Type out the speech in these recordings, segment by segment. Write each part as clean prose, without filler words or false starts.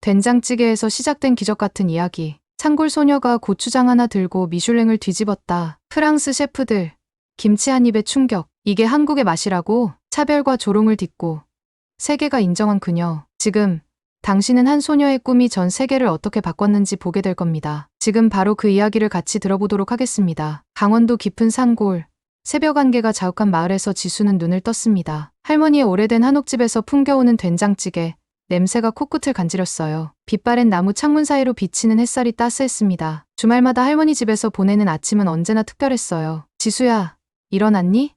된장찌개에서 시작된 기적 같은 이야기. 창골 소녀가 고추장 하나 들고 미슐랭을 뒤집었다. 프랑스 셰프들. 김치 한 입에 충격. 이게 한국의 맛이라고? 차별과 조롱을 딛고 세계가 인정한 그녀. 지금 당신은 한 소녀의 꿈이 전 세계를 어떻게 바꿨는지 보게 될 겁니다. 지금 바로 그 이야기를 같이 들어보도록 하겠습니다. 강원도 깊은 산골. 새벽 안개가 자욱한 마을에서 지수는 눈을 떴습니다. 할머니의 오래된 한옥집에서 풍겨오는 된장찌개. 냄새가 코끝을 간지렸어요. 빛바랜 나무 창문 사이로 비치는 햇살이 따스했습니다. 주말마다 할머니 집에서 보내는 아침은 언제나 특별했어요. 지수야, 일어났니?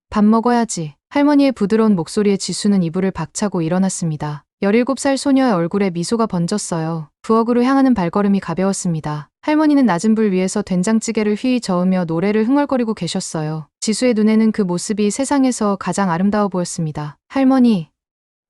밥 먹어야지. 할머니의 부드러운 목소리에 지수는 이불을 박차고 일어났습니다. 17살 소녀의 얼굴에 미소가 번졌어요. 부엌으로 향하는 발걸음이 가벼웠습니다. 할머니는 낮은 불 위에서 된장찌개를 휘휘 저으며 노래를 흥얼거리고 계셨어요. 지수의 눈에는 그 모습이 세상에서 가장 아름다워 보였습니다. 할머니,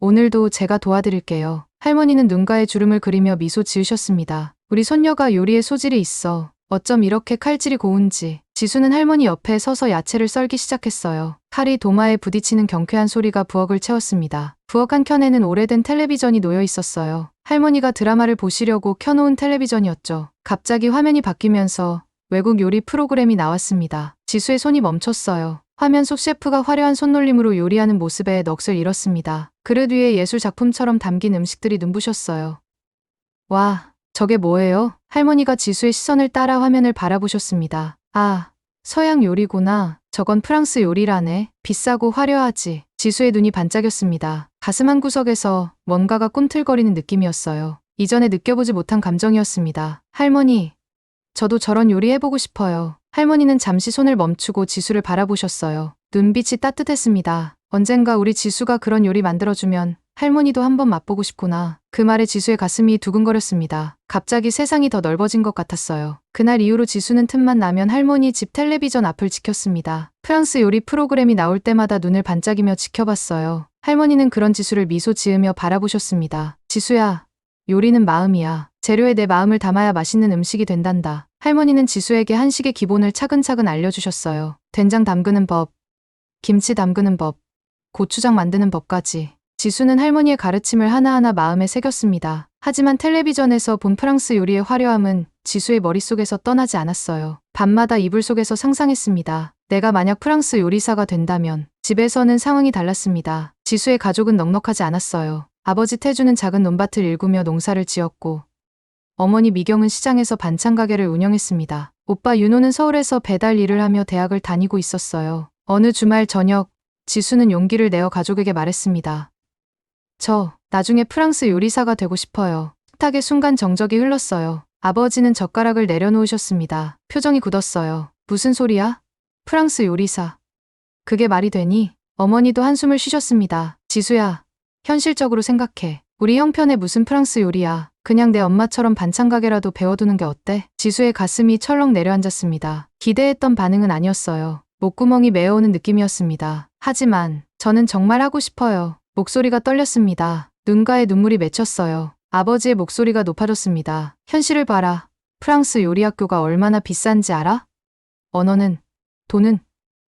오늘도 제가 도와드릴게요. 할머니는 눈가에 주름을 그리며 미소 지으셨습니다. 우리 손녀가 요리에 소질이 있어. 어쩜 이렇게 칼질이 고운지. 지수는 할머니 옆에 서서 야채를 썰기 시작했어요. 칼이 도마에 부딪히는 경쾌한 소리가 부엌을 채웠습니다. 부엌 한켠에는 오래된 텔레비전이 놓여 있었어요. 할머니가 드라마를 보시려고 켜놓은 텔레비전이었죠. 갑자기 화면이 바뀌면서 외국 요리 프로그램이 나왔습니다. 지수의 손이 멈췄어요. 화면 속 셰프가 화려한 손놀림으로 요리하는 모습에 넋을 잃었습니다. 그릇 위에 예술 작품처럼 담긴 음식들이 눈부셨어요. 와, 저게 뭐예요? 할머니가 지수의 시선을 따라 화면을 바라보셨습니다. 아, 서양 요리구나. 저건 프랑스 요리라네. 비싸고 화려하지. 지수의 눈이 반짝였습니다. 가슴 한구석에서 뭔가가 꿈틀거리는 느낌이었어요. 이전에 느껴보지 못한 감정이었습니다. 할머니, 저도 저런 요리 해보고 싶어요. 할머니는 잠시 손을 멈추고 지수를 바라보셨어요. 눈빛이 따뜻했습니다. 언젠가 우리 지수가 그런 요리 만들어주면 할머니도 한번 맛보고 싶구나. 그 말에 지수의 가슴이 두근거렸습니다. 갑자기 세상이 더 넓어진 것 같았어요. 그날 이후로 지수는 틈만 나면 할머니 집 텔레비전 앞을 지켰습니다. 프랑스 요리 프로그램이 나올 때마다 눈을 반짝이며 지켜봤어요. 할머니는 그런 지수를 미소 지으며 바라보셨습니다. 지수야, 요리는 마음이야. 재료에 내 마음을 담아야 맛있는 음식이 된단다. 할머니는 지수에게 한식의 기본을 차근차근 알려주셨어요. 된장 담그는 법, 김치 담그는 법, 고추장 만드는 법까지. 지수는 할머니의 가르침을 하나하나 마음에 새겼습니다. 하지만 텔레비전에서 본 프랑스 요리의 화려함은 지수의 머릿속에서 떠나지 않았어요. 밤마다 이불 속에서 상상했습니다. 내가 만약 프랑스 요리사가 된다면. 집에서는 상황이 달랐습니다. 지수의 가족은 넉넉하지 않았어요. 아버지 태주는 작은 논밭을 일구며 농사를 지었고 어머니 미경은 시장에서 반찬 가게를 운영했습니다. 오빠 윤호는 서울에서 배달 일을 하며 대학을 다니고 있었어요. 어느 주말 저녁 지수는 용기를 내어 가족에게 말했습니다. 저 나중에 프랑스 요리사가 되고 싶어요. 식탁에 순간 정적이 흘렀어요. 아버지는 젓가락을 내려놓으셨습니다. 표정이 굳었어요. 무슨 소리야? 프랑스 요리사. 그게 말이 되니? 어머니도 한숨을 쉬셨습니다. 지수야, 현실적으로 생각해. 우리 형편에 무슨 프랑스 요리야. 그냥 내 엄마처럼 반찬 가게라도 배워두는 게 어때? 지수의 가슴이 철렁 내려앉았습니다. 기대했던 반응은 아니었어요. 목구멍이 메어오는 느낌이었습니다. 하지만 저는 정말 하고 싶어요. 목소리가 떨렸습니다. 눈가에 눈물이 맺혔어요. 아버지의 목소리가 높아졌습니다. 현실을 봐라. 프랑스 요리학교가 얼마나 비싼지 알아? 언어는, 돈은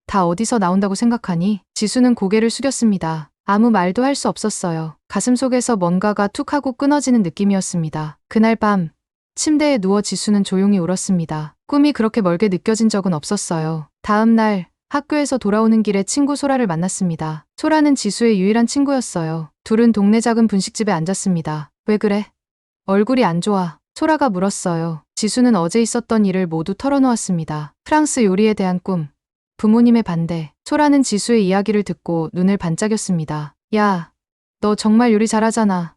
다 어디서 나온다고 생각하니? 지수는 고개를 숙였습니다. 아무 말도 할 수 없었어요. 가슴속에서 뭔가가 툭 하고 끊어지는 느낌이었습니다. 그날 밤 침대에 누워 지수는 조용히 울었습니다. 꿈이 그렇게 멀게 느껴진 적은 없었어요. 다음 날 학교에서 돌아오는 길에 친구 소라를 만났습니다. 소라는 지수의 유일한 친구였어요. 둘은 동네 작은 분식집에 앉았습니다. 왜 그래? 얼굴이 안 좋아. 소라가 물었어요. 지수는 어제 있었던 일을 모두 털어놓았습니다. 프랑스 요리에 대한 꿈, 부모님의 반대. 소라는 지수의 이야기를 듣고 눈을 반짝였습니다. 야, 너 정말 요리 잘하잖아.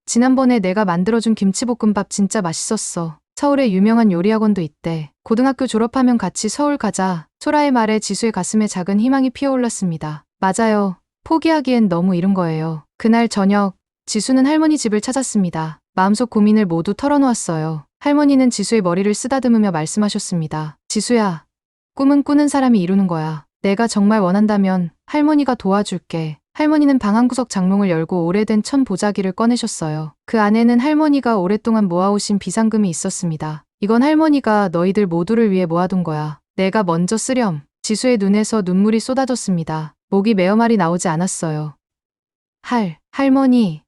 지난번에 내가 만들어준 김치볶음밥 진짜 맛있었어. 서울에 유명한 요리학원도 있대. 고등학교 졸업하면 같이 서울 가자. 소라의 말에 지수의 가슴에 작은 희망이 피어올랐습니다. 맞아요. 포기하기엔 너무 이른 거예요. 그날 저녁 지수는 할머니 집을 찾았습니다. 마음속 고민을 모두 털어놓았어요. 할머니는 지수의 머리를 쓰다듬으며 말씀하셨습니다. 지수야, 꿈은 꾸는 사람이 이루는 거야. 내가 정말 원한다면 할머니가 도와줄게. 할머니는 방 한구석 장롱을 열고 오래된 천 보자기를 꺼내셨어요. 그 안에는 할머니가 오랫동안 모아오신 비상금이 있었습니다. 이건 할머니가 너희들 모두를 위해 모아둔 거야. 내가 먼저 쓰렴. 지수의 눈에서 눈물이 쏟아졌습니다. 목이 메어 말이 나오지 않았어요. 할머니.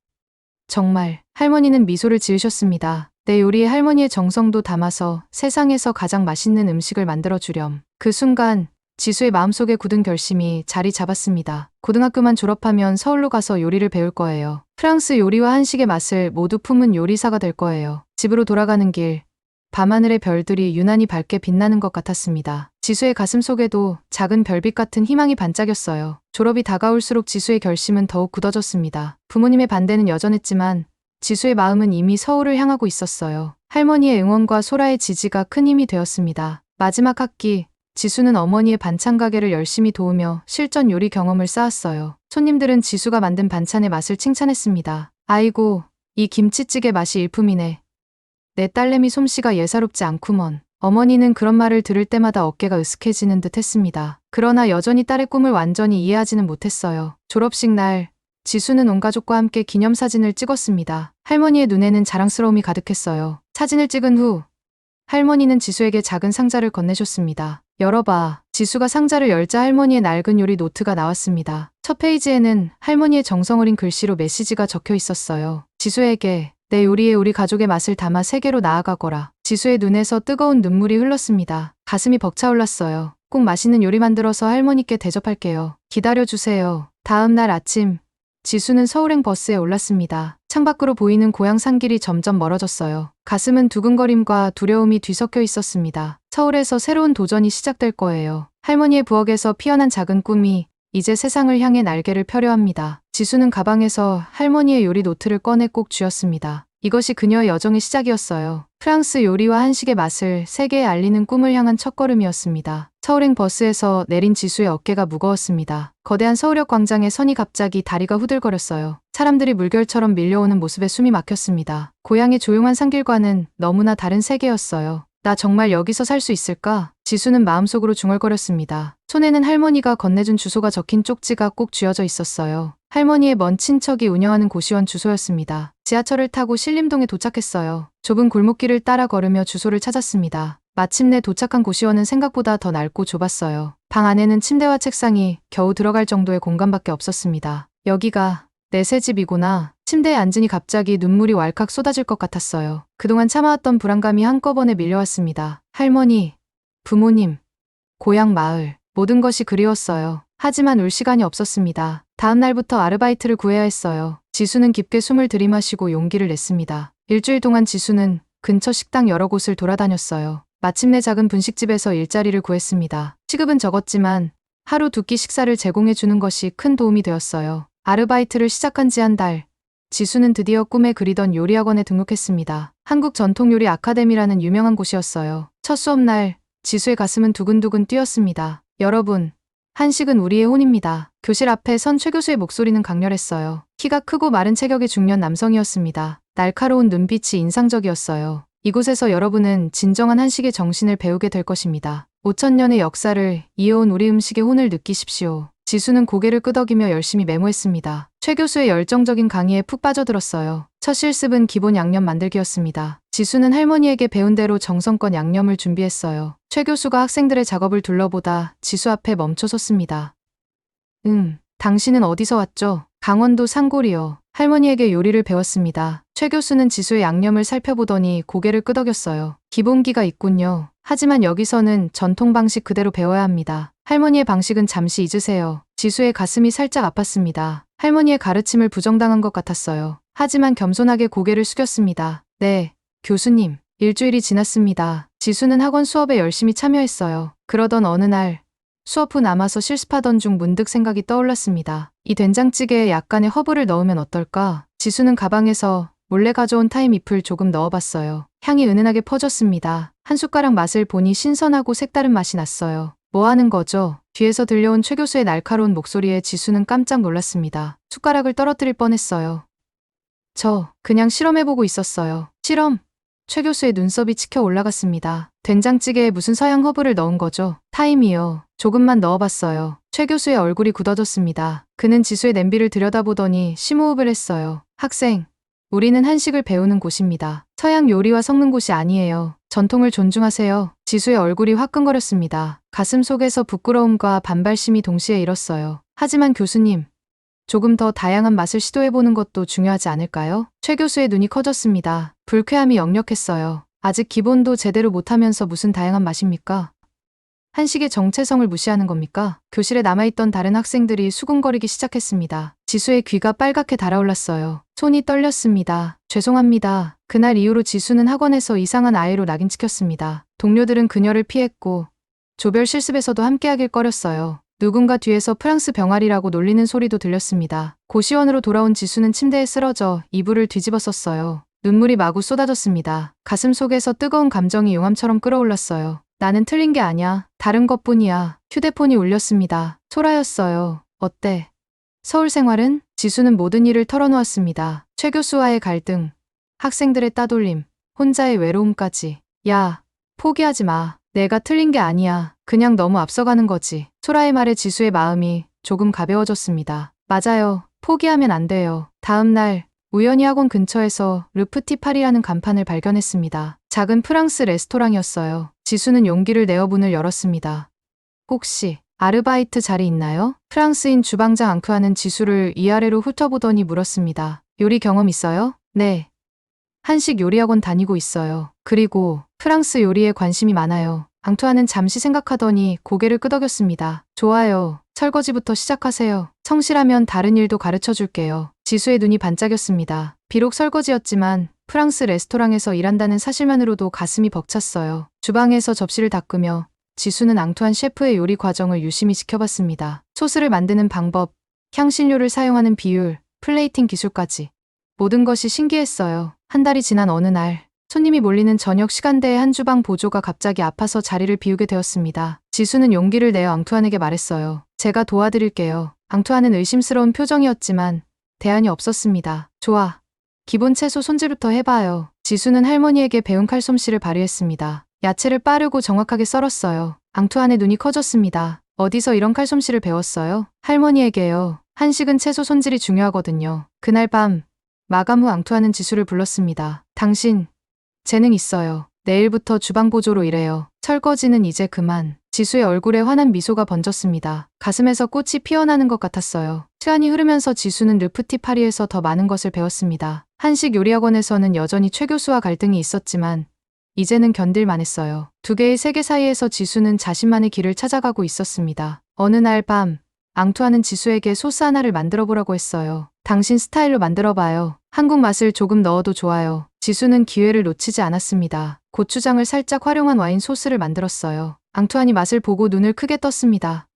정말. 할머니는 미소를 지으셨습니다. 내 요리에 할머니의 정성도 담아서 세상에서 가장 맛있는 음식을 만들어주렴. 그 순간 지수의 마음속에 굳은 결심이 자리 잡았습니다. 고등학교만 졸업하면 서울로 가서 요리를 배울 거예요. 프랑스 요리와 한식의 맛을 모두 품은 요리사가 될 거예요. 집으로 돌아가는 길, 밤하늘의 별들이 유난히 밝게 빛나는 것 같았습니다. 지수의 가슴 속에도 작은 별빛 같은 희망이 반짝였어요. 졸업이 다가올수록 지수의 결심은 더욱 굳어졌습니다. 부모님의 반대는 여전했지만 지수의 마음은 이미 서울을 향하고 있었어요. 할머니의 응원과 소라의 지지가 큰 힘이 되었습니다. 마지막 학기, 지수는 어머니의 반찬 가게를 열심히 도우며 실전 요리 경험을 쌓았어요. 손님들은 지수가 만든 반찬의 맛을 칭찬했습니다. 아이고, 이 김치찌개 맛이 일품이네. 내 딸내미 솜씨가 예사롭지 않구먼. 어머니는 그런 말을 들을 때마다 어깨가 으쓱해지는 듯 했습니다. 그러나 여전히 딸의 꿈을 완전히 이해하지는 못했어요. 졸업식 날, 지수는 온 가족과 함께 기념사진을 찍었습니다. 할머니의 눈에는 자랑스러움이 가득했어요. 사진을 찍은 후, 할머니는 지수에게 작은 상자를 건네줬습니다. 열어봐. 지수가 상자를 열자 할머니의 낡은 요리 노트가 나왔습니다. 첫 페이지에는 할머니의 정성 어린 글씨로 메시지가 적혀 있었어요. 지수에게 내 요리에 우리 가족의 맛을 담아 세계로 나아가거라. 지수의 눈에서 뜨거운 눈물이 흘렀습니다. 가슴이 벅차올랐어요. 꼭 맛있는 요리 만들어서 할머니께 대접할게요. 기다려주세요. 다음 날 아침, 지수는 서울행 버스에 올랐습니다. 창밖으로 보이는 고향 산길이 점점 멀어졌어요. 가슴은 두근거림과 두려움이 뒤섞여 있었습니다. 서울에서 새로운 도전이 시작될 거예요. 할머니의 부엌에서 피어난 작은 꿈이 이제 세상을 향해 날개를 펴려 합니다. 지수는 가방에서 할머니의 요리 노트를 꺼내 꼭 쥐었습니다. 이것이 그녀의 여정의 시작이었어요. 프랑스 요리와 한식의 맛을 세계에 알리는 꿈을 향한 첫걸음이었습니다. 서울행 버스에서 내린 지수의 어깨가 무거웠습니다. 거대한 서울역 광장에 서니 갑자기 다리가 후들거렸어요. 사람들이 물결처럼 밀려오는 모습에 숨이 막혔습니다. 고향의 조용한 산길과는 너무나 다른 세계였어요. 나 정말 여기서 살 수 있을까? 지수는 마음속으로 중얼거렸습니다. 손에는 할머니가 건네준 주소가 적힌 쪽지가 꼭 쥐어져 있었어요. 할머니의 먼 친척이 운영하는 고시원 주소였습니다. 지하철을 타고 신림동에 도착했어요. 좁은 골목길을 따라 걸으며 주소를 찾았습니다. 마침내 도착한 고시원은 생각보다 더 넓고 좁았어요. 방 안에는 침대와 책상이 겨우 들어갈 정도의 공간밖에 없었습니다. 여기가 내 새 집이구나. 침대에 앉으니 갑자기 눈물이 왈칵 쏟아질 것 같았어요. 그동안 참아왔던 불안감이 한꺼번에 밀려왔습니다. 할머니, 부모님, 고향 마을, 모든 것이 그리웠어요. 하지만 울 시간이 없었습니다. 다음 날부터 아르바이트를 구해야 했어요. 지수는 깊게 숨을 들이마시고 용기를 냈습니다. 일주일 동안 지수는 근처 식당 여러 곳을 돌아다녔어요. 마침내 작은 분식집에서 일자리를 구했습니다. 시급은 적었지만 하루 두 끼 식사를 제공해 주는 것이 큰 도움이 되었어요. 아르바이트를 시작한 지 한 달, 지수는 드디어 꿈에 그리던 요리학원에 등록했습니다. 한국 전통요리 아카데미라는 유명한 곳이었어요. 첫 수업날, 지수의 가슴은 두근두근 뛰었습니다. 여러분, 한식은 우리의 혼입니다. 교실 앞에 선 최 교수의 목소리는 강렬했어요. 키가 크고 마른 체격의 중년 남성이었습니다. 날카로운 눈빛이 인상적이었어요. 이곳에서 여러분은 진정한 한식의 정신을 배우게 될 것입니다. 5,000년의 역사를 이어온 우리 음식의 혼을 느끼십시오. 지수는 고개를 끄덕이며 열심히 메모했습니다. 최 교수의 열정적인 강의에 푹 빠져들었어요. 첫 실습은 기본 양념 만들기였습니다. 지수는 할머니에게 배운 대로 정성껏 양념을 준비했어요. 최 교수가 학생들의 작업을 둘러보다 지수 앞에 멈춰섰습니다. 당신은 어디서 왔죠? 강원도 산골이요. 할머니에게 요리를 배웠습니다. 최 교수는 지수의 양념을 살펴보더니 고개를 끄덕였어요. 기본기가 있군요. 하지만 여기서는 전통 방식 그대로 배워야 합니다. 할머니의 방식은 잠시 잊으세요. 지수의 가슴이 살짝 아팠습니다. 할머니의 가르침을 부정당한 것 같았어요. 하지만 겸손하게 고개를 숙였습니다. 네, 교수님. 일주일이 지났습니다. 지수는 학원 수업에 열심히 참여했어요. 그러던 어느 날, 수업 후 남아서 실습하던 중 문득 생각이 떠올랐습니다. 이 된장찌개에 약간의 허브를 넣으면 어떨까? 지수는 가방에서 몰래 가져온 타임잎을 조금 넣어봤어요. 향이 은은하게 퍼졌습니다. 한 숟가락 맛을 보니 신선하고 색다른 맛이 났어요. 뭐 하는 거죠? 뒤에서 들려온 최 교수의 날카로운 목소리에 지수는 깜짝 놀랐습니다. 숟가락을 떨어뜨릴 뻔했어요. 저 그냥 실험해보고 있었어요. 실험? 최 교수의 눈썹이 치켜 올라갔습니다. 된장찌개에 무슨 서양 허브를 넣은 거죠? 타임이요. 조금만 넣어봤어요. 최 교수의 얼굴이 굳어졌습니다. 그는 지수의 냄비를 들여다보더니 심호흡을 했어요. 학생, 우리는 한식을 배우는 곳입니다. 서양 요리와 섞는 곳이 아니에요. 전통을 존중하세요. 지수의 얼굴이 화끈거렸습니다. 가슴 속에서 부끄러움과 반발심이 동시에 일었어요. 하지만 교수님, 조금 더 다양한 맛을 시도해보는 것도 중요하지 않을까요? 최 교수의 눈이 커졌습니다. 불쾌함이 역력했어요. 아직 기본도 제대로 못하면서 무슨 다양한 맛입니까? 한식의 정체성을 무시하는 겁니까? 교실에 남아있던 다른 학생들이 수군거리기 시작했습니다. 지수의 귀가 빨갛게 달아올랐어요. 손이 떨렸습니다. 죄송합니다. 그날 이후로 지수는 학원에서 이상한 아이로 낙인 찍혔습니다. 동료들은 그녀를 피했고 조별 실습에서도 함께하길 꺼렸어요. 누군가 뒤에서 프랑스 병아리라고 놀리는 소리도 들렸습니다. 고시원으로 돌아온 지수는 침대에 쓰러져 이불을 뒤집어 썼어요. 눈물이 마구 쏟아졌습니다. 가슴 속에서 뜨거운 감정이 용암처럼 끓어올랐어요. 나는 틀린 게 아냐. 다른 것뿐이야. 휴대폰이 울렸습니다. 소라였어요. 어때? 서울 생활은? 지수는 모든 일을 털어놓았습니다. 최 교수와의 갈등, 학생들의 따돌림, 혼자의 외로움까지. 야, 포기하지 마. 내가 틀린 게 아니야. 그냥 너무 앞서가는 거지. 소라의 말에 지수의 마음이 조금 가벼워졌습니다. 맞아요. 포기하면 안 돼요. 다음 날 우연히 학원 근처에서 르프티 파리라는 간판을 발견했습니다. 작은 프랑스 레스토랑이었어요. 지수는 용기를 내어 문을 열었습니다. 혹시 아르바이트 자리 있나요? 프랑스인 주방장 앙크아는 지수를 위아래로 훑어보더니 물었습니다. 요리 경험 있어요? 네. 한식 요리학원 다니고 있어요. 그리고 프랑스 요리에 관심이 많아요. 앙투아는 잠시 생각하더니 고개를 끄덕였습니다. 좋아요. 설거지부터 시작하세요. 성실하면 다른 일도 가르쳐 줄게요. 지수의 눈이 반짝였습니다. 비록 설거지였지만 프랑스 레스토랑에서 일한다는 사실만으로도 가슴이 벅찼어요. 주방에서 접시를 닦으며 지수는 앙투안 셰프의 요리 과정을 유심히 지켜봤습니다. 소스를 만드는 방법, 향신료를 사용하는 비율, 플레이팅 기술까지. 모든 것이 신기했어요. 한 달이 지난 어느 날, 손님이 몰리는 저녁 시간대에 한 주방 보조가 갑자기 아파서 자리를 비우게 되었습니다. 지수는 용기를 내어 앙투안에게 말했어요. 제가 도와드릴게요. 앙투안은 의심스러운 표정이었지만 대안이 없었습니다. 좋아. 기본 채소 손질부터 해봐요. 지수는 할머니에게 배운 칼솜씨를 발휘했습니다. 야채를 빠르고 정확하게 썰었어요. 앙투안의 눈이 커졌습니다. 어디서 이런 칼솜씨를 배웠어요? 할머니에게요. 한식은 채소 손질이 중요하거든요. 그날 밤 마감 후 앙투안은 지수를 불렀습니다. 당신 재능 있어요. 내일부터 주방 보조로 일해요. 설거지는 이제 그만. 지수의 얼굴에 환한 미소가 번졌습니다. 가슴에서 꽃이 피어나는 것 같았어요. 시간이 흐르면서 지수는 르프티 파리에서 더 많은 것을 배웠습니다. 한식 요리학원에서는 여전히 최 교수와 갈등이 있었지만 이제는 견딜만 했어요. 두 개의 세계 사이에서 지수는 자신만의 길을 찾아가고 있었습니다. 어느 날 밤 앙투아는 지수에게 소스 하나를 만들어 보라고 했어요. 당신 스타일로 만들어봐요. 한국 맛을 조금 넣어도 좋아요. 지수는 기회를 놓치지 않았습니다. 고추장을 살짝 활용한 와인 소스를 만들었어요. 앙투안이 맛을 보고 눈을 크게 떴습니다.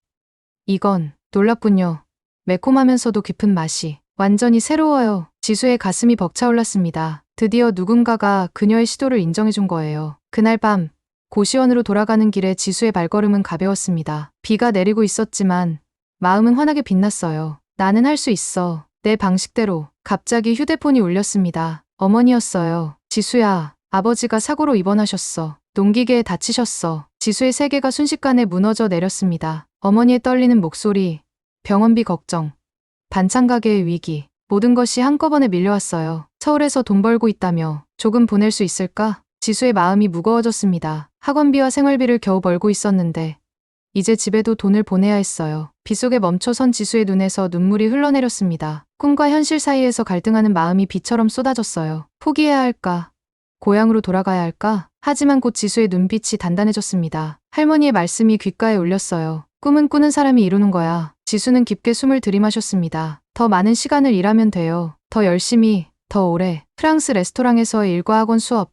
이건 놀랍군요. 매콤하면서도 깊은 맛이 완전히 새로워요. 지수의 가슴이 벅차올랐습니다. 드디어 누군가가 그녀의 시도를 인정해준 거예요. 그날 밤 고시원으로 돌아가는 길에 지수의 발걸음은 가벼웠습니다. 비가 내리고 있었지만 마음은 환하게 빛났어요. 나는 할 수 있어. 내 방식대로. 갑자기 휴대폰이 울렸습니다. 어머니였어요. 지수야, 아버지가 사고로 입원하셨어. 농기계에 다치셨어. 지수의 세계가 순식간에 무너져 내렸습니다. 어머니의 떨리는 목소리, 병원비 걱정, 반찬 가게의 위기, 모든 것이 한꺼번에 밀려왔어요. 서울에서 돈 벌고 있다며 조금 보낼 수 있을까? 지수의 마음이 무거워졌습니다. 학원비와 생활비를 겨우 벌고 있었는데 이제 집에도 돈을 보내야 했어요. 빗속에 멈춰선 지수의 눈에서 눈물이 흘러내렸습니다. 꿈과 현실 사이에서 갈등하는 마음이 비처럼 쏟아졌어요. 포기해야 할까? 고향으로 돌아가야 할까? 하지만 곧 지수의 눈빛이 단단해졌습니다. 할머니의 말씀이 귓가에 울렸어요. 꿈은 꾸는 사람이 이루는 거야. 지수는 깊게 숨을 들이마셨습니다. 더 많은 시간을 일하면 돼요. 더 열심히, 더 오래. 프랑스 레스토랑에서의 일과 학원 수업,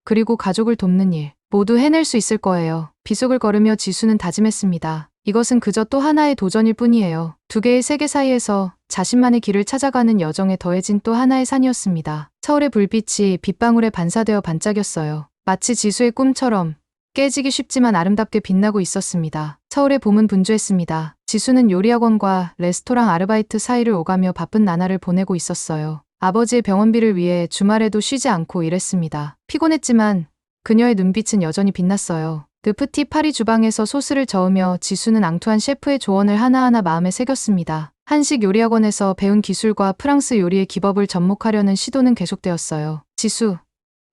그리고 가족을 돕는 일. 모두 해낼 수 있을 거예요. 빗속을 걸으며 지수는 다짐했습니다. 이것은 그저 또 하나의 도전일 뿐이에요. 두 개의 세계 사이에서 자신만의 길을 찾아가는 여정에 더해진 또 하나의 산이었습니다. 서울의 불빛이 빗방울에 반사되어 반짝였어요. 마치 지수의 꿈처럼 깨지기 쉽지만 아름답게 빛나고 있었습니다. 서울의 봄은 분주했습니다. 지수는 요리학원과 레스토랑 아르바이트 사이를 오가며 바쁜 나날을 보내고 있었어요. 아버지의 병원비를 위해 주말에도 쉬지 않고 일했습니다. 피곤했지만 그녀의 눈빛은 여전히 빛났어요. 르프티 파리 주방에서 소스를 저으며 지수는 앙투안 셰프의 조언을 하나하나 마음에 새겼습니다. 한식 요리학원에서 배운 기술과 프랑스 요리의 기법을 접목하려는 시도는 계속되었어요. 지수,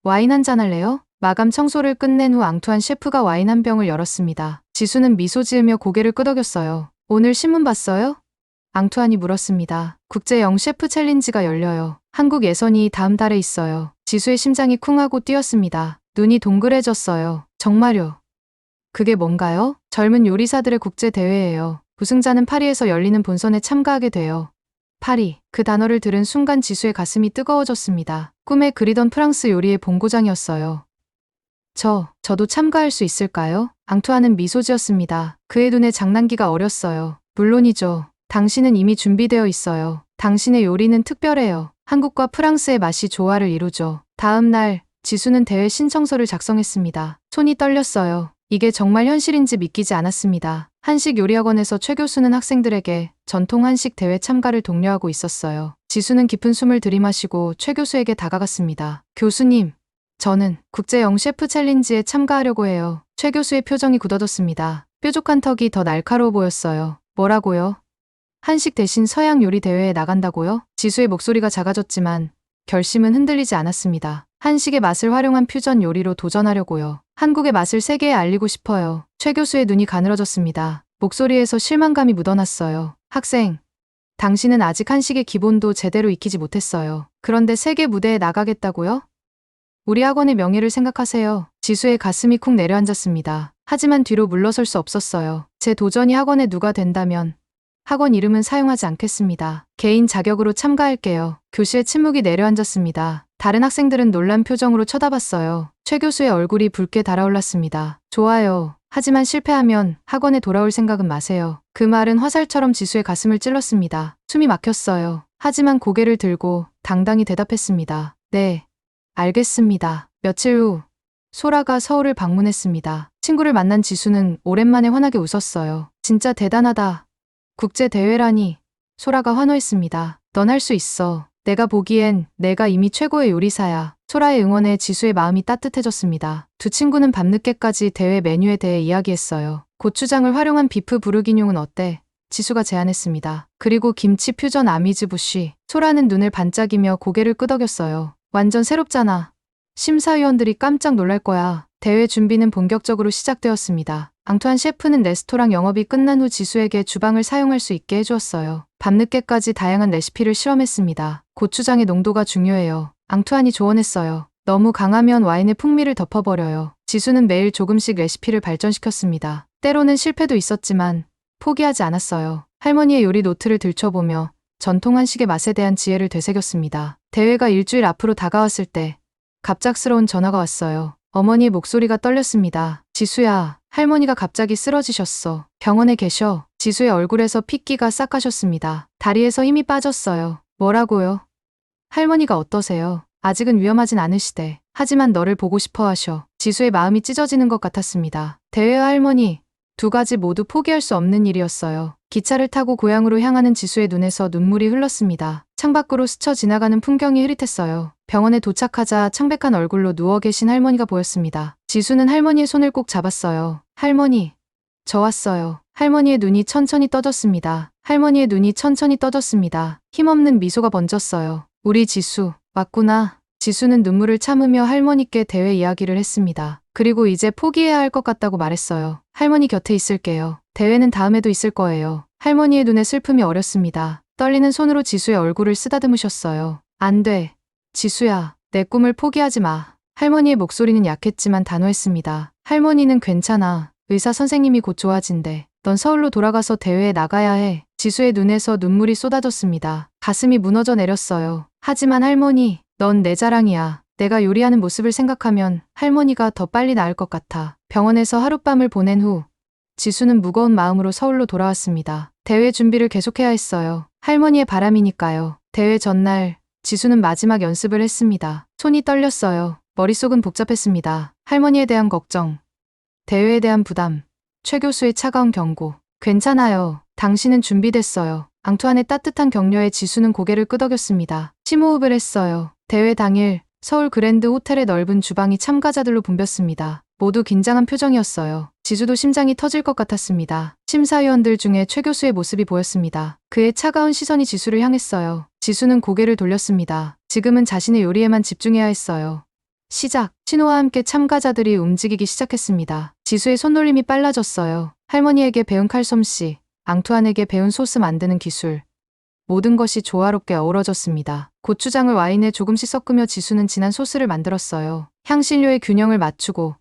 와인 한잔 할래요? 마감 청소를 끝낸 후 앙투안 셰프가 와인 한 병을 열었습니다. 지수는 미소 지으며 고개를 끄덕였어요. 오늘 신문 봤어요? 앙투안이 물었습니다. 국제 영 셰프 챌린지가 열려요. 한국 예선이 다음 달에 있어요. 지수의 심장이 쿵하고 뛰었습니다. 눈이 동그래졌어요. 정말요? 그게 뭔가요? 젊은 요리사들의 국제 대회예요. 우승자는 파리에서 열리는 본선에 참가하게 돼요. 파리. 그 단어를 들은 순간 지수의 가슴이 뜨거워졌습니다. 꿈에 그리던 프랑스 요리의 본고장이었어요. 저도 참가할 수 있을까요? 앙투안은 미소 지었습니다. 그의 눈에 장난기가 어렸어요. 물론이죠. 당신은 이미 준비되어 있어요. 당신의 요리는 특별해요. 한국과 프랑스의 맛이 조화를 이루죠. 다음 날, 지수는 대회 신청서를 작성했습니다. 손이 떨렸어요. 이게 정말 현실인지 믿기지 않았습니다. 한식 요리학원에서 최 교수는 학생들에게 전통 한식 대회 참가를 독려하고 있었어요. 지수는 깊은 숨을 들이마시고 최 교수에게 다가갔습니다. 교수님, 저는 국제 영 셰프 챌린지에 참가하려고 해요. 최 교수의 표정이 굳어졌습니다. 뾰족한 턱이 더 날카로워 보였어요. 뭐라고요? 한식 대신 서양 요리 대회에 나간다고요? 지수의 목소리가 작아졌지만 결심은 흔들리지 않았습니다. 한식의 맛을 활용한 퓨전 요리로 도전하려고요. 한국의 맛을 세계에 알리고 싶어요. 최 교수의 눈이 가늘어졌습니다. 목소리에서 실망감이 묻어났어요. 학생, 당신은 아직 한식의 기본도 제대로 익히지 못했어요. 그런데 세계 무대에 나가겠다고요? 우리 학원의 명예를 생각하세요. 지수의 가슴이 쿵 내려앉았습니다. 하지만 뒤로 물러설 수 없었어요. 제 도전이 학원에 누가 된다면 학원 이름은 사용하지 않겠습니다. 개인 자격으로 참가할게요. 교실에 침묵이 내려앉았습니다. 다른 학생들은 놀란 표정으로 쳐다봤어요. 최 교수의 얼굴이 붉게 달아올랐습니다. 좋아요. 하지만 실패하면 학원에 돌아올 생각은 마세요. 그 말은 화살처럼 지수의 가슴을 찔렀습니다. 숨이 막혔어요. 하지만 고개를 들고 당당히 대답했습니다. 네, 알겠습니다. 며칠 후 소라가 서울을 방문했습니다. 친구를 만난 지수는 오랜만에 환하게 웃었어요. 진짜 대단하다. 국제대회라니. 소라가 환호했습니다. 넌 할 수 있어. 내가 보기엔 내가 이미 최고의 요리사야. 소라의 응원에 지수의 마음이 따뜻해졌습니다. 두 친구는 밤늦게까지 대회 메뉴에 대해 이야기했어요. 고추장을 활용한 비프 부르기뇽은 어때? 지수가 제안했습니다. 그리고 김치 퓨전 아미즈 부쉬. 소라는 눈을 반짝이며 고개를 끄덕였어요. 완전 새롭잖아. 심사위원들이 깜짝 놀랄 거야. 대회 준비는 본격적으로 시작되었습니다. 앙투안 셰프는 레스토랑 영업이 끝난 후 지수에게 주방을 사용할 수 있게 해주었어요. 밤늦게까지 다양한 레시피를 실험했습니다. 고추장의 농도가 중요해요. 앙투안이 조언했어요. 너무 강하면 와인의 풍미를 덮어버려요. 지수는 매일 조금씩 레시피를 발전시켰습니다. 때로는 실패도 있었지만 포기하지 않았어요. 할머니의 요리 노트를 들춰보며 전통 한식의 맛에 대한 지혜를 되새겼습니다. 대회가 일주일 앞으로 다가왔을 때 갑작스러운 전화가 왔어요. 어머니의 목소리가 떨렸습니다. 지수야, 할머니가 갑자기 쓰러지셨어. 병원에 계셔. 지수의 얼굴에서 핏기가 싹 가셨습니다. 다리에서 힘이 빠졌어요. 뭐라고요? 할머니가 어떠세요? 아직은 위험하진 않으시대. 하지만 너를 보고 싶어 하셔. 지수의 마음이 찢어지는 것 같았습니다. 대회와 할머니, 두 가지 모두 포기할 수 없는 일이었어요. 기차를 타고 고향으로 향하는 지수의 눈에서 눈물이 흘렀습니다. 창밖으로 스쳐 지나가는 풍경이 흐릿했어요. 병원에 도착하자 창백한 얼굴로 누워 계신 할머니가 보였습니다. 지수는 할머니의 손을 꼭 잡았어요. 할머니, 저 왔어요. 할머니의 눈이 천천히 떠졌습니다. 할머니의 눈이 천천히 떠졌습니다. 힘없는 미소가 번졌어요. 우리 지수, 왔구나. 지수는 눈물을 참으며 할머니께 대회 이야기를 했습니다. 그리고 이제 포기해야 할 것 같다고 말했어요. 할머니 곁에 있을게요. 대회는 다음에도 있을 거예요. 할머니의 눈에 슬픔이 어렸습니다. 떨리는 손으로 지수의 얼굴을 쓰다듬으셨어요. 안 돼. 지수야, 내 꿈을 포기하지 마. 할머니의 목소리는 약했지만 단호했습니다. 할머니는 괜찮아. 의사 선생님이 곧 좋아진대. 넌 서울로 돌아가서 대회에 나가야 해. 지수의 눈에서 눈물이 쏟아졌습니다. 가슴이 무너져 내렸어요. 하지만 할머니, 넌 내 자랑이야. 내가 요리하는 모습을 생각하면 할머니가 더 빨리 나을 것 같아. 병원에서 하룻밤을 보낸 후 지수는 무거운 마음으로 서울로 돌아왔습니다. 대회 준비를 계속해야 했어요. 할머니의 바람이니까요. 대회 전날 지수는 마지막 연습을 했습니다. 손이 떨렸어요. 머릿속은 복잡했습니다. 할머니에 대한 걱정, 대회에 대한 부담, 최 교수의 차가운 경고. 괜찮아요. 당신은 준비됐어요. 앙투안의 따뜻한 격려에 지수는 고개를 끄덕였습니다. 심호흡을 했어요. 대회 당일 서울 그랜드 호텔의 넓은 주방이 참가자들로 붐볐습니다. 모두 긴장한 표정이었어요. 지수도 심장이 터질 것 같았습니다. 심사위원들 중에 최 교수의 모습이 보였습니다. 그의 차가운 시선이 지수를 향했어요. 지수는 고개를 돌렸습니다. 지금은 자신의 요리에만 집중해야 했어요. 시작. 신호와 함께 참가자들이 움직이기 시작했습니다. 지수의 손놀림이 빨라졌어요. 할머니에게 배운 칼솜씨, 앙투안에게 배운 소스 만드는 기술. 모든 것이 조화롭게 어우러졌습니다. 고추장을 와인에 조금씩 섞으며 지수는 진한 소스를 만들었어요. 향신료의 균형을 맞추고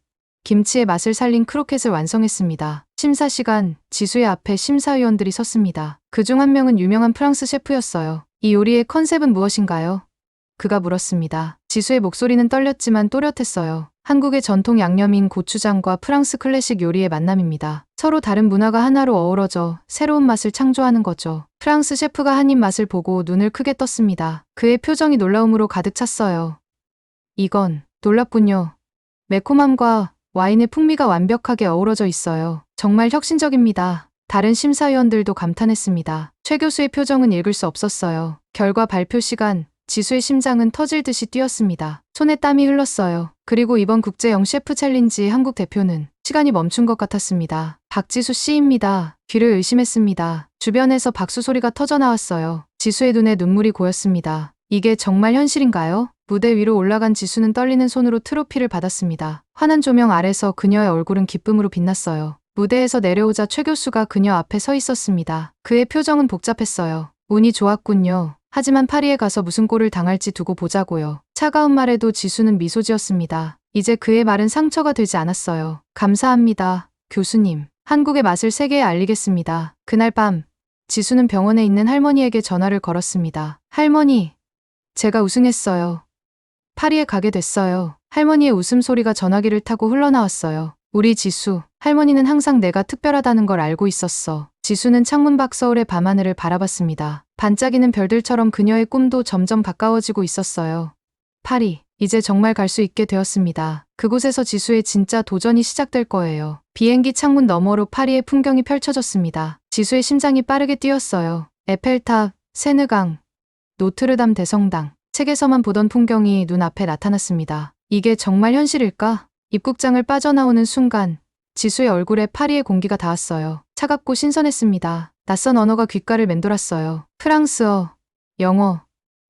김치의 맛을 살린 크로켓을 완성했습니다. 심사 시간, 지수의 앞에 심사위원들이 섰습니다. 그중 한 명은 유명한 프랑스 셰프였어요. 이 요리의 컨셉은 무엇인가요? 그가 물었습니다. 지수의 목소리는 떨렸지만 또렷했어요. 한국의 전통 양념인 고추장과 프랑스 클래식 요리의 만남입니다. 서로 다른 문화가 하나로 어우러져 새로운 맛을 창조하는 거죠. 프랑스 셰프가 한 입 맛을 보고 눈을 크게 떴습니다. 그의 표정이 놀라움으로 가득 찼어요. 이건 놀랍군요. 매콤함과 와인의 풍미가 완벽하게 어우러져 있어요. 정말 혁신적입니다. 다른 심사위원들도 감탄했습니다. 최 교수의 표정은 읽을 수 없었어요. 결과 발표 시간, 지수의 심장은 터질 듯이 뛰었습니다. 손에 땀이 흘렀어요. 그리고 이번 국제 영셰프 챌린지 한국 대표는 시간이 멈춘 것 같았습니다. 박지수 씨입니다. 귀를 의심했습니다. 주변에서 박수 소리가 터져 나왔어요. 지수의 눈에 눈물이 고였습니다. 이게 정말 현실인가요? 무대 위로 올라간 지수는 떨리는 손으로 트로피를 받았습니다. 환한 조명 아래서 그녀의 얼굴은 기쁨으로 빛났어요. 무대에서 내려오자 최 교수가 그녀 앞에 서 있었습니다. 그의 표정은 복잡했어요. 운이 좋았군요. 하지만 파리에 가서 무슨 꼴을 당할지 두고 보자고요. 차가운 말에도 지수는 미소 지었습니다. 이제 그의 말은 상처가 되지 않았어요. 감사합니다, 교수님. 한국의 맛을 세계에 알리겠습니다. 그날 밤, 지수는 병원에 있는 할머니에게 전화를 걸었습니다. 할머니, 제가 우승했어요. 파리에 가게 됐어요. 할머니의 웃음소리가 전화기를 타고 흘러나왔어요. 우리 지수, 할머니는 항상 내가 특별하다는 걸 알고 있었어. 지수는 창문 밖 서울의 밤하늘을 바라봤습니다. 반짝이는 별들처럼 그녀의 꿈도 점점 가까워지고 있었어요. 파리, 이제 정말 갈 수 있게 되었습니다. 그곳에서 지수의 진짜 도전이 시작될 거예요. 비행기 창문 너머로 파리의 풍경이 펼쳐졌습니다. 지수의 심장이 빠르게 뛰었어요. 에펠탑, 세느강, 노트르담 대성당. 책에서만 보던 풍경이 눈앞에 나타났습니다. 이게 정말 현실일까? 입국장을 빠져나오는 순간 지수의 얼굴에 파리의 공기가 닿았어요. 차갑고 신선했습니다. 낯선 언어가 귓가를 맴돌았어요. 프랑스어, 영어,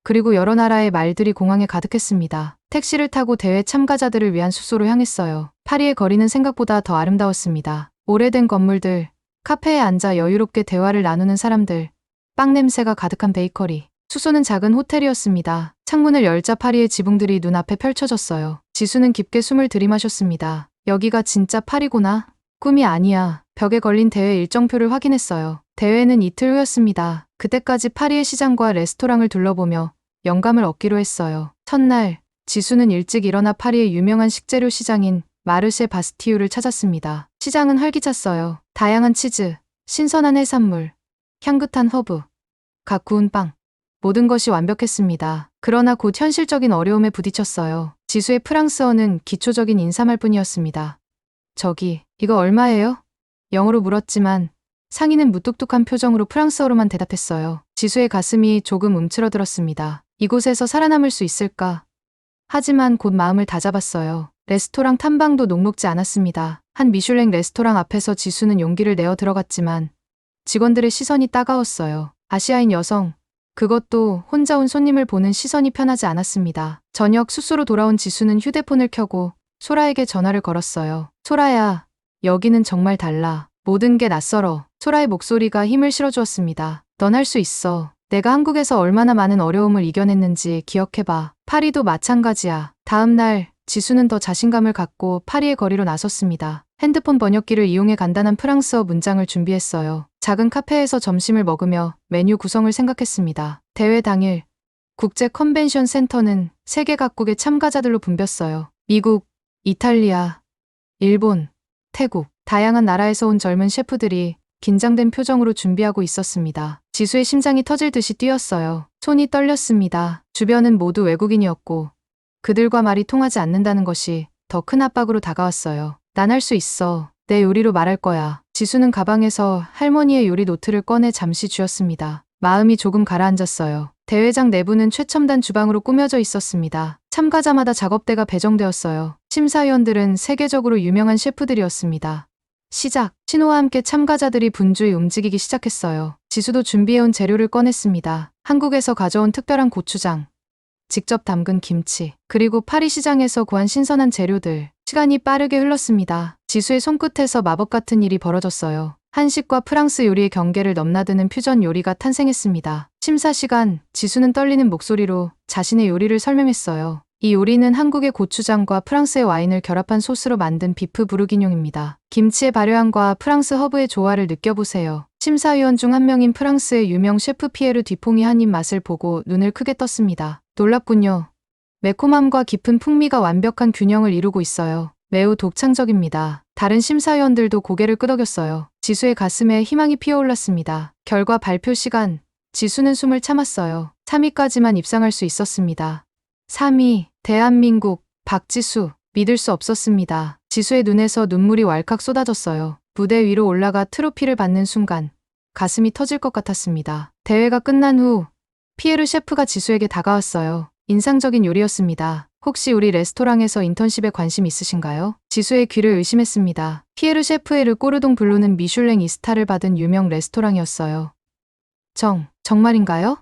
그리고 여러 나라의 말들이 공항에 가득했습니다. 택시를 타고 대회 참가자들을 위한 숙소로 향했어요. 파리의 거리는 생각보다 더 아름다웠습니다. 오래된 건물들, 카페에 앉아 여유롭게 대화를 나누는 사람들, 빵 냄새가 가득한 베이커리. 숙소는 작은 호텔이었습니다. 창문을 열자 파리의 지붕들이 눈앞에 펼쳐졌어요. 지수는 깊게 숨을 들이마셨습니다. 여기가 진짜 파리구나. 꿈이 아니야. 벽에 걸린 대회 일정표를 확인했어요. 대회는 이틀 후였습니다. 그때까지 파리의 시장과 레스토랑을 둘러보며 영감을 얻기로 했어요. 첫날, 지수는 일찍 일어나 파리의 유명한 식재료 시장인 마르쉐 바스티유를 찾았습니다. 시장은 활기찼어요. 다양한 치즈, 신선한 해산물, 향긋한 허브, 갓 구운 빵. 모든 것이 완벽했습니다. 그러나 곧 현실적인 어려움에 부딪혔어요. 지수의 프랑스어는 기초적인 인사말 뿐이었습니다. 저기, 이거 얼마예요? 영어로 물었지만 상인은 무뚝뚝한 표정으로 프랑스어로만 대답했어요. 지수의 가슴이 조금 움츠러들었습니다. 이곳에서 살아남을 수 있을까? 하지만 곧 마음을 다잡았어요. 레스토랑 탐방도 녹록지 않았습니다. 한 미슐랭 레스토랑 앞에서 지수는 용기를 내어 들어갔지만 직원들의 시선이 따가웠어요. 아시아인 여성, 그것도 혼자 온 손님을 보는 시선이 편하지 않았습니다. 저녁 숙소로 돌아온 지수는 휴대폰을 켜고 소라에게 전화를 걸었어요. 소라야, 여기는 정말 달라. 모든 게 낯설어. 소라의 목소리가 힘을 실어주었습니다. 넌 할 수 있어. 내가 한국에서 얼마나 많은 어려움을 이겨냈는지 기억해봐. 파리도 마찬가지야. 다음 날, 지수는 더 자신감을 갖고 파리의 거리로 나섰습니다. 핸드폰 번역기를 이용해 간단한 프랑스어 문장을 준비했어요. 작은 카페에서 점심을 먹으며 메뉴 구성을 생각했습니다. 대회 당일, 국제 컨벤션 센터는 세계 각국의 참가자들로 붐볐어요. 미국, 이탈리아, 일본, 태국, 다양한 나라에서 온 젊은 셰프들이 긴장된 표정으로 준비하고 있었습니다. 지수의 심장이 터질 듯이 뛰었어요. 손이 떨렸습니다. 주변은 모두 외국인이었고 그들과 말이 통하지 않는다는 것이 더 큰 압박으로 다가왔어요. 난 할 수 있어. 내 요리로 말할 거야. 지수는 가방에서 할머니의 요리 노트를 꺼내 잠시 쥐었습니다. 마음이 조금 가라앉았어요. 대회장 내부는 최첨단 주방으로 꾸며져 있었습니다. 참가자마다 작업대가 배정되었어요. 심사위원들은 세계적으로 유명한 셰프들이었습니다. 시작! 신호와 함께 참가자들이 분주히 움직이기 시작했어요. 지수도 준비해온 재료를 꺼냈습니다. 한국에서 가져온 특별한 고추장, 직접 담근 김치, 그리고 파리 시장에서 구한 신선한 재료들. 시간이 빠르게 흘렀습니다. 지수의 손끝에서 마법 같은 일이 벌어졌어요. 한식과 프랑스 요리의 경계를 넘나드는 퓨전 요리가 탄생했습니다. 심사 시간, 지수는 떨리는 목소리로 자신의 요리를 설명했어요. 이 요리는 한국의 고추장과 프랑스의 와인을 결합한 소스로 만든 비프 부르기뇽입니다. 김치의 발효함과 프랑스 허브의 조화를 느껴보세요. 심사위원 중 한 명인 프랑스의 유명 셰프 피에르 뒤퐁이 한 입 맛을 보고 눈을 크게 떴습니다. 놀랍군요. 매콤함과 깊은 풍미가 완벽한 균형을 이루고 있어요. 매우 독창적입니다. 다른 심사위원들도 고개를 끄덕였어요. 지수의 가슴에 희망이 피어올랐습니다. 결과 발표 시간, 지수는 숨을 참았어요. 3위까지만 입상할 수 있었습니다. 3위, 대한민국, 박지수. 믿을 수 없었습니다. 지수의 눈에서 눈물이 왈칵 쏟아졌어요. 무대 위로 올라가 트로피를 받는 순간 가슴이 터질 것 같았습니다. 대회가 끝난 후 피에르 셰프가 지수에게 다가왔어요. 인상적인 요리였습니다. 혹시 우리 레스토랑에서 인턴십에 관심 있으신가요? 지수의 귀를 의심했습니다. 피에르 셰프의 르 꼬르동 블루는 미슐랭 2스타를 받은 유명 레스토랑이었어요. 정말인가요?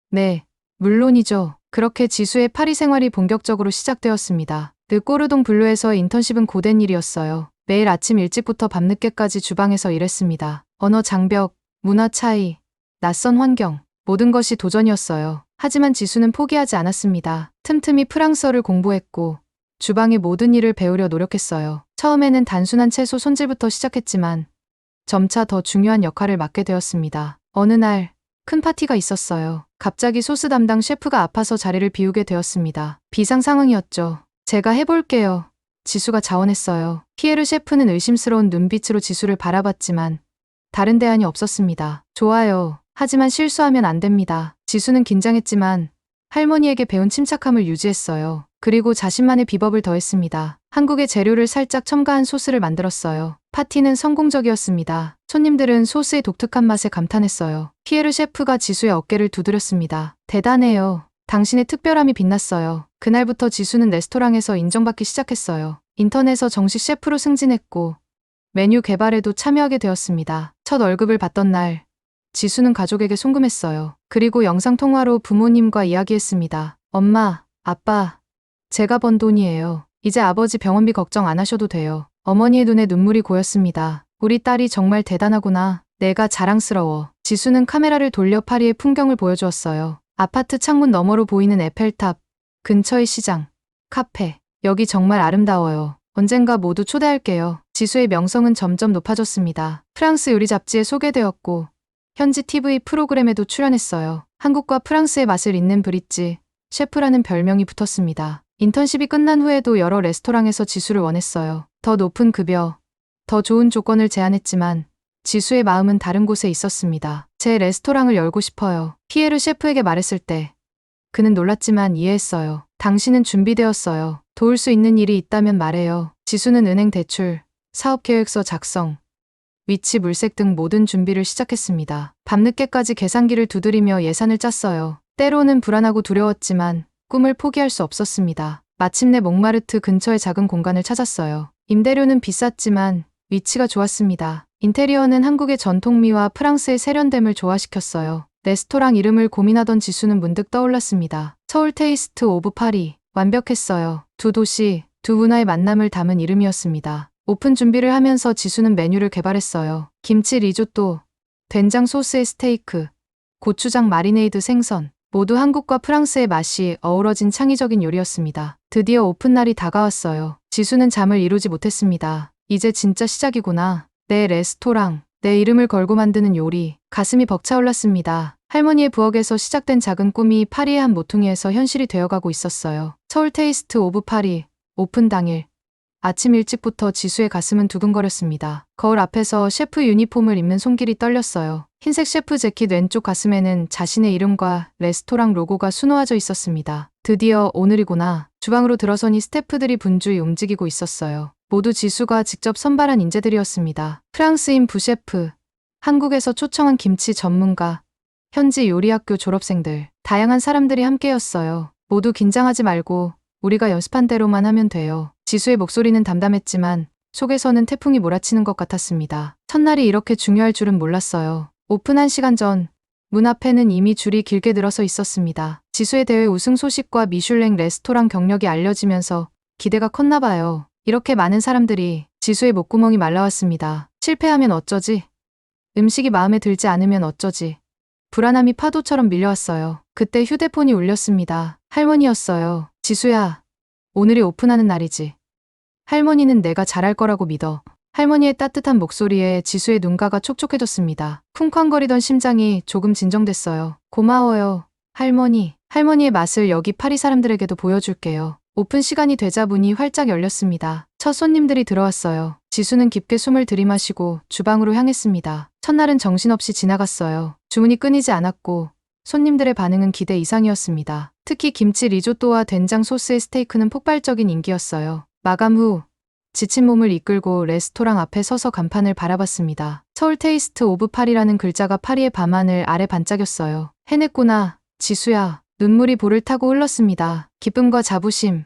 네, 물론이죠. 그렇게 지수의 파리 생활이 본격적으로 시작되었습니다. 르 꼬르동 블루에서 인턴십은 고된 일이었어요. 매일 아침 일찍부터 밤늦게까지 주방에서 일했습니다. 언어 장벽, 문화 차이, 낯선 환경, 모든 것이 도전이었어요. 하지만 지수는 포기하지 않았습니다. 틈틈이 프랑스어를 공부했고 주방의 모든 일을 배우려 노력했어요. 처음에는 단순한 채소 손질부터 시작했지만 점차 더 중요한 역할을 맡게 되었습니다. 어느 날 큰 파티가 있었어요. 갑자기 소스 담당 셰프가 아파서 자리를 비우게 되었습니다. 비상 상황이었죠. 제가 해볼게요. 지수가 자원했어요. 피에르 셰프는 의심스러운 눈빛으로 지수를 바라봤지만 다른 대안이 없었습니다. 좋아요. 하지만 실수하면 안 됩니다. 지수는 긴장했지만 할머니에게 배운 침착함을 유지했어요. 그리고 자신만의 비법을 더했습니다. 한국의 재료를 살짝 첨가한 소스를 만들었어요. 파티는 성공적이었습니다. 손님들은 소스의 독특한 맛에 감탄했어요. 피에르 셰프가 지수의 어깨를 두드렸습니다. 대단해요. 당신의 특별함이 빛났어요. 그날부터 지수는 레스토랑에서 인정받기 시작했어요. 인턴에서 정식 셰프로 승진했고 메뉴 개발에도 참여하게 되었습니다. 첫 월급을 받던 날 지수는 가족에게 송금했어요. 그리고 영상통화로 부모님과 이야기했습니다. 엄마, 아빠, 제가 번 돈이에요. 이제 아버지 병원비 걱정 안 하셔도 돼요. 어머니의 눈에 눈물이 고였습니다. 우리 딸이 정말 대단하구나. 내가 자랑스러워. 지수는 카메라를 돌려 파리의 풍경을 보여주었어요. 아파트 창문 너머로 보이는 에펠탑, 근처의 시장, 카페. 여기 정말 아름다워요. 언젠가 모두 초대할게요. 지수의 명성은 점점 높아졌습니다. 프랑스 요리 잡지에 소개되었고 현지 TV 프로그램에도 출연했어요. 한국과 프랑스의 맛을 잇는 브릿지 셰프라는 별명이 붙었습니다. 인턴십이 끝난 후에도 여러 레스토랑에서 지수를 원했어요. 더 높은 급여, 더 좋은 조건을 제안했지만 지수의 마음은 다른 곳에 있었습니다. 제 레스토랑을 열고 싶어요. 피에르 셰프에게 말했을 때 그는 놀랐지만 이해했어요. 당신은 준비되었어요. 도울 수 있는 일이 있다면 말해요. 지수는 은행 대출, 사업계획서 작성, 위치 물색 등 모든 준비를 시작했습니다. 밤늦게까지 계산기를 두드리며 예산을 짰어요. 때로는 불안하고 두려웠지만 꿈을 포기할 수 없었습니다. 마침내 몽마르트 근처의 작은 공간을 찾았어요. 임대료는 비쌌지만 위치가 좋았습니다. 인테리어는 한국의 전통미와 프랑스의 세련됨을 조화시켰어요. 레스토랑 이름을 고민하던 지수는 문득 떠올랐습니다. 서울 테이스트 오브 파리. 완벽했어요. 두 도시, 두 문화의 만남을 담은 이름이었습니다. 오픈 준비를 하면서 지수는 메뉴를 개발했어요. 김치 리조또, 된장 소스의 스테이크, 고추장 마리네이드 생선. 모두 한국과 프랑스의 맛이 어우러진 창의적인 요리였습니다. 드디어 오픈날이 다가왔어요. 지수는 잠을 이루지 못했습니다. 이제 진짜 시작이구나. 내 레스토랑, 내 이름을 걸고 만드는 요리. 가슴이 벅차올랐습니다. 할머니의 부엌에서 시작된 작은 꿈이 파리의 한 모퉁이에서 현실이 되어가고 있었어요. 서울 테이스트 오브 파리, 오픈 당일. 아침 일찍부터 지수의 가슴은 두근거렸습니다. 거울 앞에서 셰프 유니폼을 입는 손길이 떨렸어요. 흰색 셰프 재킷 왼쪽 가슴에는 자신의 이름과 레스토랑 로고가 수놓아져 있었습니다. 드디어 오늘이구나. 주방으로 들어서니 스태프들이 분주히 움직이고 있었어요. 모두 지수가 직접 선발한 인재들이었습니다. 프랑스인 부셰프, 한국에서 초청한 김치 전문가, 현지 요리학교 졸업생들, 다양한 사람들이 함께였어요. 모두 긴장하지 말고 우리가 연습한 대로만 하면 돼요. 지수의 목소리는 담담했지만 속에서는 태풍이 몰아치는 것 같았습니다. 첫날이 이렇게 중요할 줄은 몰랐어요. 오픈 1시간 전, 문 앞에는 이미 줄이 길게 늘어서 있었습니다. 지수의 대회 우승 소식과 미슐랭 레스토랑 경력이 알려지면서 기대가 컸나 봐요. 이렇게 많은 사람들이. 지수의 목구멍이 말라왔습니다. 실패하면 어쩌지? 음식이 마음에 들지 않으면 어쩌지. 불안함이 파도처럼 밀려왔어요. 그때 휴대폰이 울렸습니다. 할머니였어요. 지수야, 오늘이 오픈하는 날이지. 할머니는 내가 잘할 거라고 믿어. 할머니의 따뜻한 목소리에 지수의 눈가가 촉촉해졌습니다. 쿵쾅거리던 심장이 조금 진정됐어요. 고마워요, 할머니. 할머니의 맛을 여기 파리 사람들에게도 보여줄게요. 오픈 시간이 되자 문이 활짝 열렸습니다. 첫 손님들이 들어왔어요. 지수는 깊게 숨을 들이마시고 주방으로 향했습니다. 첫날은 정신없이 지나갔어요. 주문이 끊이지 않았고 손님들의 반응은 기대 이상이었습니다. 특히 김치 리조또와 된장 소스의 스테이크는 폭발적인 인기였어요. 마감 후 지친 몸을 이끌고 레스토랑 앞에 서서 간판을 바라봤습니다. 서울 테이스트 오브 파리라는 글자가 파리의 밤하늘 아래 반짝였어요. 해냈구나, 지수야. 눈물이 볼을 타고 흘렀습니다. 기쁨과 자부심,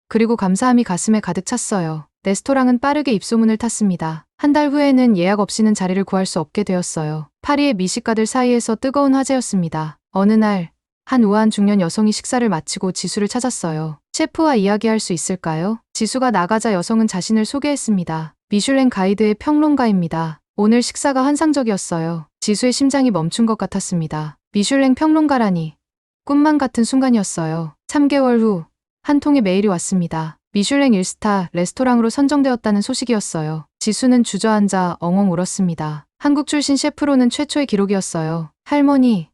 그리고 감사함이 가슴에 가득 찼어요. 레스토랑은 빠르게 입소문을 탔습니다. 한 달 후에는 예약 없이는 자리를 구할 수 없게 되었어요. 파리의 미식가들 사이에서 뜨거운 화제였습니다. 어느 날, 한 우아한 중년 여성이 식사를 마치고 지수를 찾았어요. 셰프와 이야기할 수 있을까요? 지수가 나가자 여성은 자신을 소개했습니다. 미슐랭 가이드의 평론가입니다. 오늘 식사가 환상적이었어요. 지수의 심장이 멈춘 것 같았습니다. 미슐랭 평론가라니. 꿈만 같은 순간이었어요. 3개월 후 한 통의 메일이 왔습니다. 미슐랭 1스타 레스토랑으로 선정되었다는 소식이었어요. 지수는 주저앉아 엉엉 울었습니다. 한국 출신 셰프로는 최초의 기록이었어요. 할머니,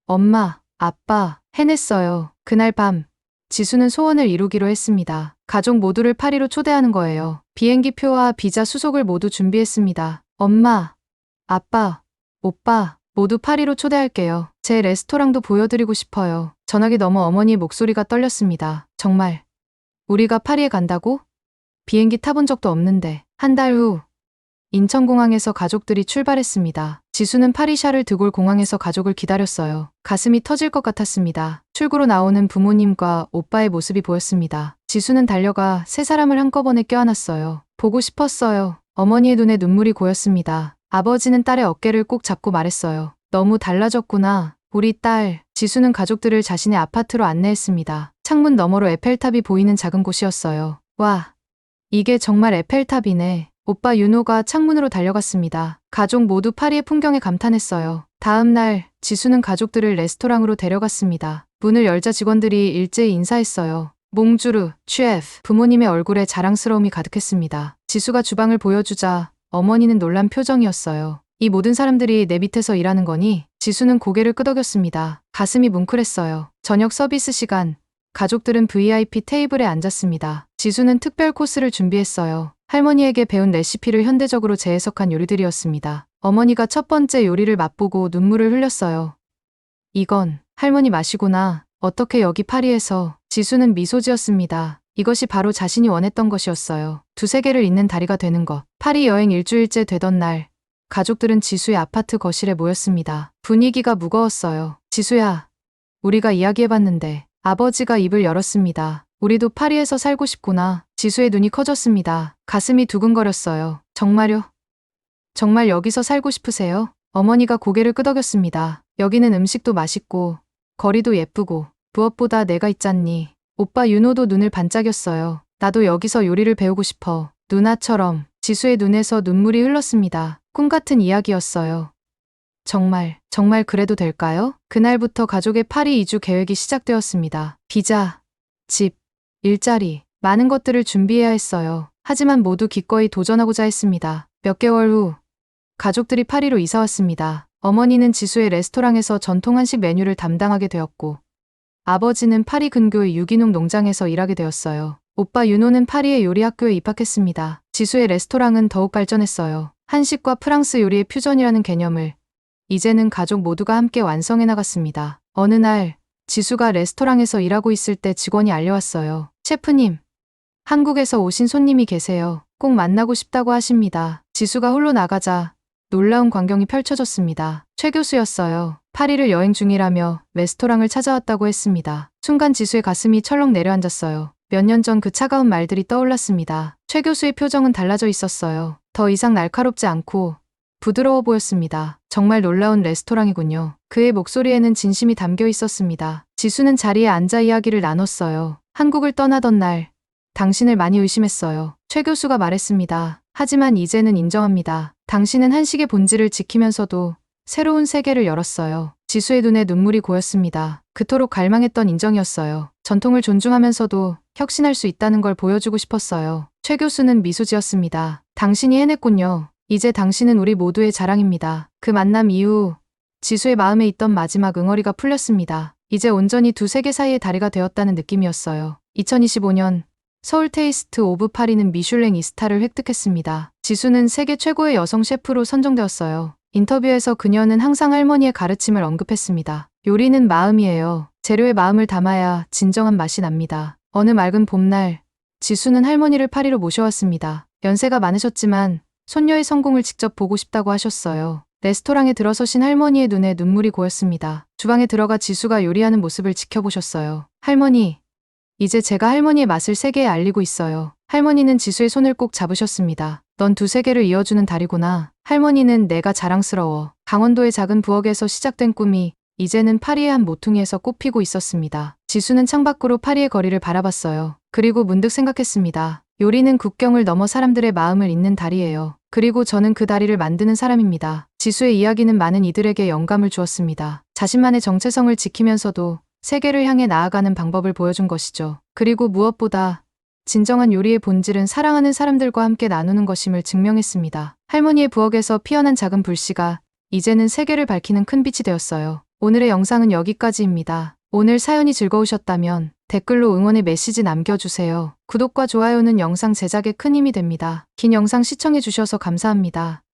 엄마, 아빠, 해냈어요. 그날 밤 지수는 소원을 이루기로 했습니다. 가족 모두를 파리로 초대하는 거예요. 비행기 표와 비자 수속을 모두 준비했습니다. 엄마, 아빠, 오빠 모두 파리로 초대할게요. 제 레스토랑도 보여드리고 싶어요. 전화기 너머 어머니의 목소리가 떨렸습니다. 정말 우리가 파리에 간다고? 비행기 타본 적도 없는데. 한 달 후 인천공항에서 가족들이 출발했습니다. 지수는 파리샤를 드골 공항에서 가족을 기다렸어요. 가슴이 터질 것 같았습니다. 출구로 나오는 부모님과 오빠의 모습이 보였습니다. 지수는 달려가 세 사람을 한꺼번에 껴안았어요. 보고 싶었어요. 어머니의 눈에 눈물이 고였습니다. 아버지는 딸의 어깨를 꼭 잡고 말했어요. 너무 달라졌구나. 우리 딸. 지수는 가족들을 자신의 아파트로 안내했습니다. 창문 너머로 에펠탑이 보이는 작은 곳이었어요. 와, 이게 정말 에펠탑이네. 오빠 윤호가 창문으로 달려갔습니다. 가족 모두 파리의 풍경에 감탄했어요. 다음 날 지수는 가족들을 레스토랑으로 데려갔습니다. 문을 열자 직원들이 일제히 인사했어요. 몽주르, 셰프. 부모님의 얼굴에 자랑스러움이 가득했습니다. 지수가 주방을 보여주자 어머니는 놀란 표정이었어요. 이 모든 사람들이 내 밑에서 일하는 거니? 지수는 고개를 끄덕였습니다. 가슴이 뭉클했어요. 저녁 서비스 시간. 가족들은 VIP 테이블에 앉았습니다. 지수는 특별 코스를 준비했어요. 할머니에게 배운 레시피를 현대적으로 재해석한 요리들이었습니다. 어머니가 첫 번째 요리를 맛보고 눈물을 흘렸어요. 이건 할머니 맛이구나. 어떻게 여기 파리에서. 지수는 미소 지었습니다. 이것이 바로 자신이 원했던 것이었어요. 두세 개를 잇는 다리가 되는 것. 파리 여행 일주일째 되던 날, 가족들은 지수의 아파트 거실에 모였습니다. 분위기가 무거웠어요. 지수야, 우리가 이야기해봤는데. 아버지가 입을 열었습니다. 우리도 파리에서 살고 싶구나. 지수의 눈이 커졌습니다. 가슴이 두근거렸어요. 정말요? 정말 여기서 살고 싶으세요? 어머니가 고개를 끄덕였습니다. 여기는 음식도 맛있고 거리도 예쁘고 무엇보다 내가 있잖니. 오빠 윤호도 눈을 반짝였어요. 나도 여기서 요리를 배우고 싶어. 누나처럼. 지수의 눈에서 눈물이 흘렀습니다. 꿈같은 이야기였어요. 정말 그래도 될까요? 그날부터 가족의 파리 이주 계획이 시작되었습니다. 비자, 집, 일자리, 많은 것들을 준비해야 했어요. 하지만 모두 기꺼이 도전하고자 했습니다. 몇 개월 후 가족들이 파리로 이사 왔습니다. 어머니는 지수의 레스토랑에서 전통 한식 메뉴를 담당하게 되었고 아버지는 파리 근교의 유기농 농장에서 일하게 되었어요. 오빠 윤호는 파리의 요리 학교에 입학했습니다. 지수의 레스토랑은 더욱 발전했어요. 한식과 프랑스 요리의 퓨전이라는 개념을 이제는 가족 모두가 함께 완성해 나갔습니다. 어느 날 지수가 레스토랑에서 일하고 있을 때 직원이 알려왔어요. 셰프님, 한국에서 오신 손님이 계세요. 꼭 만나고 싶다고 하십니다. 지수가 홀로 나가자 놀라운 광경이 펼쳐졌습니다. 최 교수였어요. 파리를 여행 중이라며 레스토랑을 찾아왔다고 했습니다. 순간 지수의 가슴이 철렁 내려앉았어요. 몇 년 전 그 차가운 말들이 떠올랐습니다. 최 교수의 표정은 달라져 있었어요. 더 이상 날카롭지 않고 부드러워 보였습니다. 정말 놀라운 레스토랑이군요. 그의 목소리에는 진심이 담겨 있었습니다. 지수는 자리에 앉아 이야기를 나눴어요. 한국을 떠나던 날, 당신을 많이 의심했어요. 최 교수가 말했습니다. 하지만 이제는 인정합니다. 당신은 한식의 본질을 지키면서도 새로운 세계를 열었어요. 지수의 눈에 눈물이 고였습니다. 그토록 갈망했던 인정이었어요. 전통을 존중하면서도 혁신할 수 있다는 걸 보여주고 싶었어요. 최 교수는 미소 지었습니다. 당신이 해냈군요. 이제 당신은 우리 모두의 자랑입니다. 그 만남 이후 지수의 마음에 있던 마지막 응어리가 풀렸습니다. 이제 온전히 두 세계 사이의 다리가 되었다는 느낌이었어요. 2025년 서울 테이스트 오브 파리는 미슐랭 2스타를 획득했습니다. 지수는 세계 최고의 여성 셰프로 선정되었어요. 인터뷰에서 그녀는 항상 할머니의 가르침을 언급했습니다. 요리는 마음이에요. 재료에 마음을 담아야 진정한 맛이 납니다. 어느 맑은 봄날, 지수는 할머니를 파리로 모셔왔습니다. 연세가 많으셨지만 손녀의 성공을 직접 보고 싶다고 하셨어요. 레스토랑에 들어서신 할머니의 눈에 눈물이 고였습니다. 주방에 들어가 지수가 요리하는 모습을 지켜보셨어요. 할머니, 이제 제가 할머니의 맛을 세계에 알리고 있어요. 할머니는 지수의 손을 꼭 잡으셨습니다. 넌 두 세계를 이어주는 다리구나. 할머니는 내가 자랑스러워. 강원도의 작은 부엌에서 시작된 꿈이 이제는 파리의 한 모퉁이에서 꽃피고 있었습니다. 지수는 창밖으로 파리의 거리를 바라봤어요. 그리고 문득 생각했습니다. 요리는 국경을 넘어 사람들의 마음을 잇는 다리예요. 그리고 저는 그 다리를 만드는 사람입니다. 지수의 이야기는 많은 이들에게 영감을 주었습니다. 자신만의 정체성을 지키면서도 세계를 향해 나아가는 방법을 보여준 것이죠. 그리고 무엇보다 진정한 요리의 본질은 사랑하는 사람들과 함께 나누는 것임을 증명했습니다. 할머니의 부엌에서 피어난 작은 불씨가 이제는 세계를 밝히는 큰 빛이 되었어요. 오늘의 영상은 여기까지입니다. 오늘 사연이 즐거우셨다면 댓글로 응원의 메시지 남겨주세요. 구독과 좋아요는 영상 제작에 큰 힘이 됩니다. 긴 영상 시청해주셔서 감사합니다.